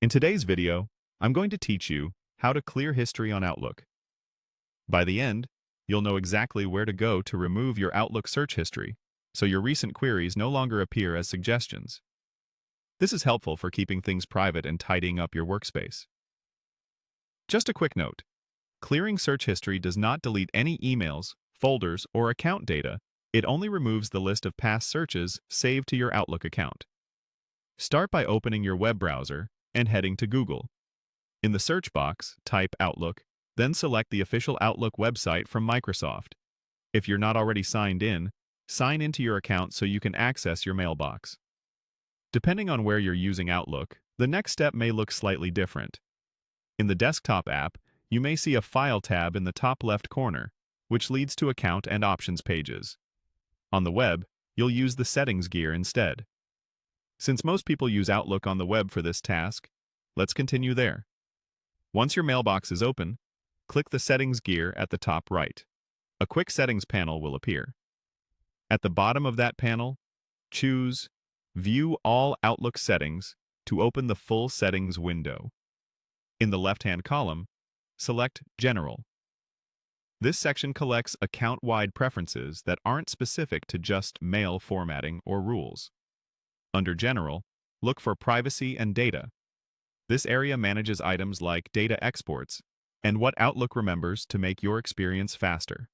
In today's video, I'm going to teach you how to clear history on Outlook. By the end, you'll know exactly where to go to remove your Outlook search history, so your recent queries no longer appear as suggestions. This is helpful for keeping things private and tidying up your workspace. Just a quick note, clearing search history does not delete any emails, folders, or account data. It only removes the list of past searches saved to your Outlook account. Start by opening your web browser and heading to Google. In the search box, type Outlook, then select the official Outlook website from Microsoft. If you're not already signed in, sign into your account so you can access your mailbox. Depending on where you're using Outlook, the next step may look slightly different. In the desktop app, you may see a File tab in the top left corner, which leads to Account and Options pages. On the web, you'll use the Settings gear instead. Since most people use Outlook on the web for this task, let's continue there. Once your mailbox is open, click the Settings gear at the top right. A quick Settings panel will appear. At the bottom of that panel, choose View All Outlook Settings to open the full settings window. In the left-hand column, select General. This section collects account-wide preferences that aren't specific to just mail formatting or rules. Under General, look for Privacy and Data. This area manages items like data exports and what Outlook remembers to make your experience faster.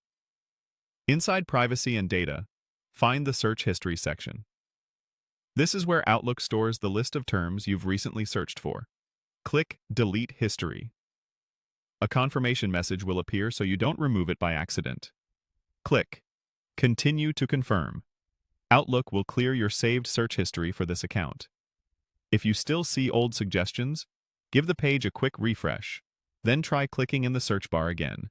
Inside Privacy and Data, find the Search History section. This is where Outlook stores the list of terms you've recently searched for. Click Delete History. A confirmation message will appear so you don't remove it by accident. Click Continue to confirm. Outlook will clear your saved search history for this account. If you still see old suggestions, give the page a quick refresh, then try clicking in the search bar again.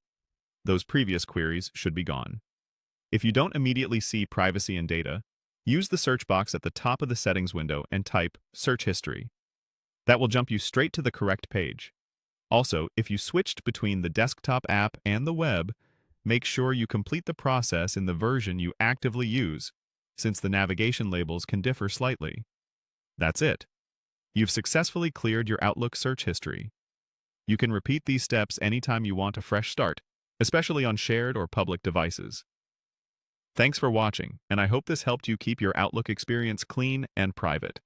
Those previous queries should be gone. If you don't immediately see Privacy and Data, use the search box at the top of the settings window and type Search History. That will jump you straight to the correct page. Also, if you switched between the desktop app and the web, make sure you complete the process in the version you actively use, since the navigation labels can differ slightly. That's it. You've successfully cleared your Outlook search history. You can repeat these steps anytime you want a fresh start, especially on shared or public devices. Thanks for watching, and I hope this helped you keep your Outlook experience clean and private.